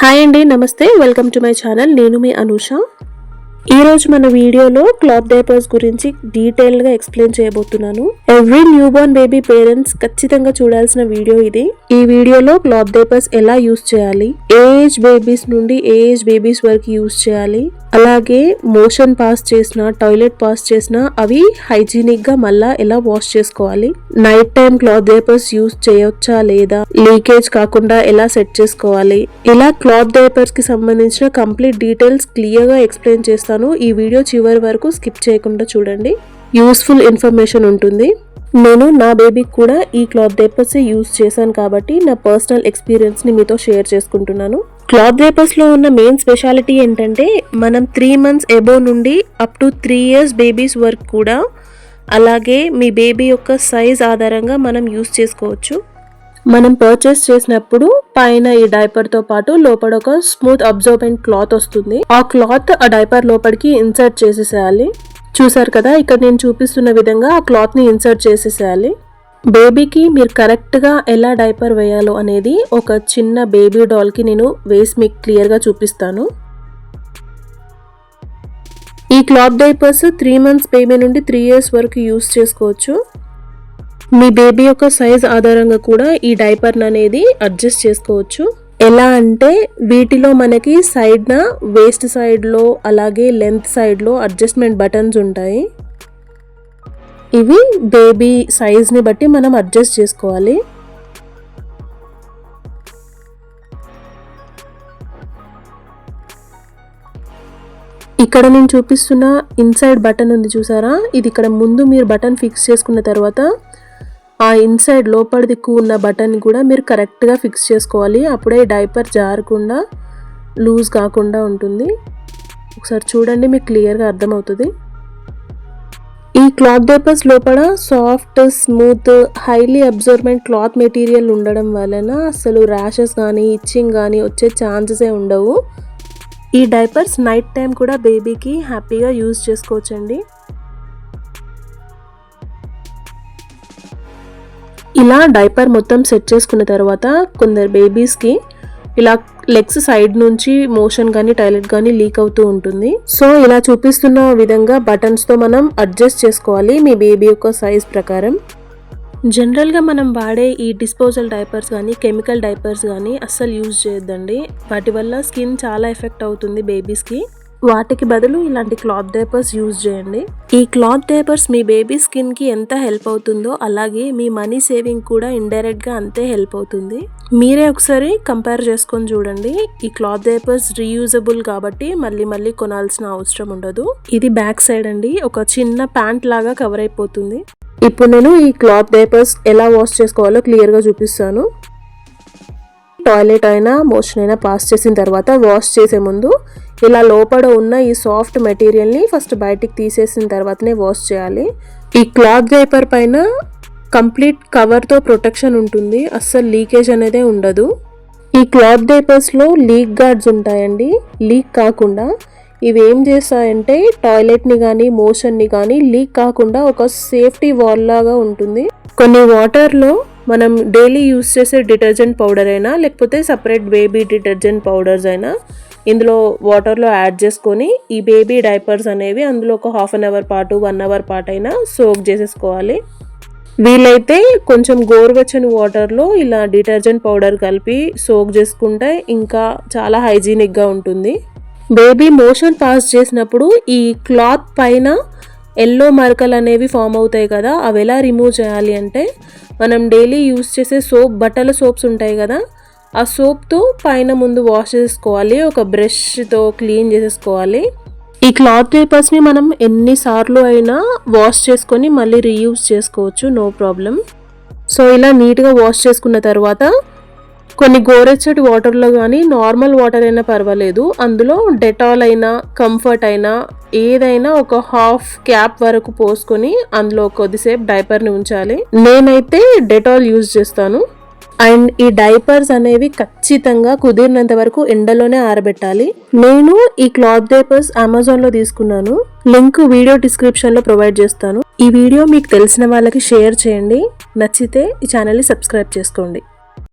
Hi అండి, నమస్తే. Welcome to my channel. నేను మీ అనూష. ఈరోజు మన వీడియోలో క్లాత్ డైపర్స్ గురించి డీటెయిల్గా ఎక్స్ప్లెయిన్ చేయబోతున్నాను. Every new Born baby parents ఖచ్చితంగా చూడాల్సిన వీడియో ఇది. ఈ వీడియోలో క్లాత్ డైపర్స్ ఎలా యూస్ చేయాలి, ఏజ్ బేబీస్ నుండి ఏజ్ బేబీస్ వరకు యూస్ చేయాలి, అలాగే మోషన్ పాస్ చేసిన, టాయిలెట్ పాస్ చేసిన అవి హైజీనిక్ గా మళ్ళా ఎలా వాష్ చేసుకోవాలి, night time cloth diapers use చేయొచ్చా లేదా, లీకేజ్ కాకుండా ఎలా సెట్ చేసుకోవాలి, ఇలా క్లాత్ డైపర్స్ కి సంబంధించిన కంప్లీట్ డీటెయిల్స్ క్లియర్ గా ఎక్స్ప్లెయిన్ చేస్తాను. ఈ వీడియో చివరి వరకు స్కిప్ చేయకుండా చూడండి. యూస్ఫుల్ ఇన్ఫర్మేషన్ ఉంటుంది. నేను నా బేబీకి కూడా ఈ క్లాత్ డైపర్స్ యూస్ చేశాను కాబట్టి నా పర్సనల్ ఎక్స్పీరియన్స్ ని మీతో షేర్ చేసుకుంటున్నాను. క్లాత్ డైపర్స్ లో ఉన్న మెయిన్ స్పెషాలిటీ ఏంటంటే మనం 3 months అబోవ్ నుండి అప్ టు 3 years బేబీస్ వరకు కూడా, అలాగే మీ బేబీ యొక్క సైజ్ ఆధారంగా మనం యూస్ చేసుకోవచ్చు. మనం పర్చేస్ చేసినప్పుడు పైన ఈ డైపర్ తో పాటు లోపల ఒక స్మూత్ అబ్జర్బెంట్ క్లాత్ వస్తుంది. ఆ క్లాత్ ఆ డైపర్ లోపలికి ఇన్సర్ట్ చేసేసేయాలి. చూసారు కదా, ఇక్కడ నేను చూపిస్తున్న విధంగా ఆ క్లాత్ ని ఇన్సర్ట్ చేసేసేయాలి. బేబీకి మీరు కరెక్ట్ గా ఎలా డైపర్ వేయాలో అనేది ఒక చిన్న బేబీ డాల్ కి నేను వేసి మీకు క్లియర్ గా చూపిస్తాను. ఈ క్లాత్ డైపర్స్ 3 months బేబీ నుండి 3 years వరకు యూస్ చేసుకోవచ్చు. మీ బేబీ యొక్క సైజ్ ఆధారంగా కూడా ఈ డైపర్ అనేది అడ్జస్ట్ చేసుకోవచ్చు. ఎలా అంటే వీటిలో మనకి సైడ్న వేస్ట్ సైడ్లో అలాగే లెంత్ సైడ్లో అడ్జస్ట్మెంట్ బటన్స్ ఉంటాయి. ఇవి బేబీ సైజ్ని బట్టి మనం అడ్జస్ట్ చేసుకోవాలి. ఇక్కడ నేను చూపిస్తున్న ఇన్సైడ్ బటన్ ఉంది చూసారా, ఇది ఇక్కడ ముందు మీరు బటన్ ఫిక్స్ చేసుకున్న తర్వాత ఆ ఇన్సైడ్ లోపల దిక్కు ఉన్న బటన్ కూడా మీరు కరెక్ట్గా ఫిక్స్ చేసుకోవాలి. అప్పుడే డైపర్ జారకుండా లూజ్ కాకుండా ఉంటుంది. ఒకసారి చూడండి, మీకు క్లియర్గా అర్థమవుతుంది. ఈ క్లాత్ డైపర్స్ లోపల soft, smooth, highly absorbent cloth material ఉండడం వలన అసలు ర్యాషెస్ కానీ ఇచ్చింగ్ కానీ వచ్చే ఛాన్సెసే ఉండవు. ఈ డైపర్స్ నైట్ టైం కూడా బేబీకి హ్యాపీగా యూజ్ చేసుకోవచ్చండి. ఇలా డైపర్ మొత్తం సెట్ చేసుకున్న తర్వాత కొందరు బేబీస్కి ఇలా లెగ్స్ సైడ్ నుంచి మోషన్ కానీ టాయిలెట్ కానీ లీక్ అవుతూ ఉంటుంది. సో ఇలా చూపిస్తున్న విధంగా బటన్స్తో మనం అడ్జస్ట్ చేసుకోవాలి మీ బేబీ యొక్క సైజ్ ప్రకారం. జనరల్గా మనం వాడే ఈ డిస్పోజల్ డైపర్స్ కానీ కెమికల్ డైపర్స్ కానీ అస్సలు యూజ్ చేయొద్దండి. వాటి వల్ల స్కిన్ చాలా ఎఫెక్ట్ అవుతుంది బేబీస్కి. వాటికి బదులు ఇలాంటి క్లాత్ డైపర్స్ యూజ్ చేయండి. ఈ క్లాత్ డైపర్స్ మీ బేబీ స్కిన్కి ఎంత హెల్ప్ అవుతుందో అలాగే మీ మనీ సేవింగ్ కూడా ఇండైరెక్ట్గా అంతే హెల్ప్ అవుతుంది. మీరే ఒకసారి కంపేర్ చేసుకొని చూడండి. ఈ క్లాత్ డైపర్స్ రీయూజబుల్ కాబట్టి మళ్ళీ కొనాల్సిన అవసరం ఉండదు. ఇది బ్యాక్ సైడ్ అండి, ఒక చిన్న ప్యాంట్ లాగా కవర్ అయిపోతుంది. ఇప్పుడు నేను ఈ క్లాత్ డైపర్స్ ఎలా వాష్ చేసుకోవాలో క్లియర్గా చూపిస్తాను. టాయిలెట్ అయినా మోషన్ అయినా పాస్ చేసిన తర్వాత వాష్ చేసే ముందు ఇలా లోపల ఉన్న ఈ సాఫ్ట్ మెటీరియల్ని ఫస్ట్ బయటికి తీసేసిన తర్వాతనే వాష్ చేయాలి. ఈ క్లాత్ డైపర్ పైన కంప్లీట్ కవర్తో ప్రొటెక్షన్ ఉంటుంది, అస్సలు లీకేజ్ అనేది ఉండదు. ఈ క్లాత్ డైపర్స్లో లీక్ గార్డ్స్ ఉంటాయండి. లీక్ కాకుండా ఇవి ఏం చేస్తాయంటే టాయిలెట్ని కానీ మోషన్ని కానీ లీక్ కాకుండా ఒక సేఫ్టీ వాల్ లాగా ఉంటుంది. కొన్ని వాటర్లో మనం డైలీ యూస్ చేసే డిటర్జెంట్ పౌడర్ అయినా లేకపోతే సపరేట్ బేబీ డిటర్జెంట్ పౌడర్స్ అయినా ఇందులో వాటర్లో యాడ్ చేసుకొని ఈ బేబీ డైపర్స్ అనేవి అందులో ఒక 1/2 hour పాటు 1 hour పాటు అయినా సోక్ చేసేసుకోవాలి. వీలైతే కొంచెం గోరువెచ్చని వాటర్లో ఇలా డిటర్జెంట్ పౌడర్ కలిపి సోక్ చేసుకుంటే ఇంకా చాలా హైజీనిక్గా ఉంటుంది. బేబీ మోషన్ పాస్ చేసినప్పుడు ఈ క్లాత్ పైన ఎల్లో మరకలు అనేవి ఫామ్ అవుతాయి కదా, అవి ఎలా రిమూవ్ చేయాలి అంటే మనం డైలీ యూస్ చేసే బట్టల సోప్స్ ఉంటాయి కదా, ఆ సోప్తో పైన ముందు వాష్ చేసుకోవాలి, ఒక బ్రష్తో క్లీన్ చేసేసుకోవాలి. ఈ క్లాత్ డైపర్స్ని మనం ఎన్నిసార్లు అయినా వాష్ చేసుకొని మళ్ళీ రీయూజ్ చేసుకోవచ్చు, నో ప్రాబ్లం. సో ఇలా నీట్గా వాష్ చేసుకున్న తర్వాత కొన్ని గోరెచ్చటి వాటర్లో కానీ నార్మల్ వాటర్ అయినా పర్వాలేదు, అందులో డెటాల్ అయినా కంఫర్ట్ అయినా ఏదైనా ఒక 1/2 cap వరకు పోసుకొని అందులో కొద్దిసేపు డైపర్ని ఉంచాలి. నేనైతే డెటాల్ యూజ్ చేస్తాను. అండ్ ఈ డైపర్స్ అనేవి ఖచ్చితంగా కుదిరినంత వరకు ఎండలోనే ఆరబెట్టాలి. నేను ఈ క్లాత్ డైపర్స్ అమెజాన్లో తీసుకున్నాను, లింక్ వీడియో డిస్క్రిప్షన్లో ప్రొవైడ్ చేస్తాను. ఈ వీడియో మీకు తెలిసిన వాళ్ళకి షేర్ చేయండి. నచ్చితే ఈ ఛానల్ని సబ్స్క్రైబ్ చేసుకోండి.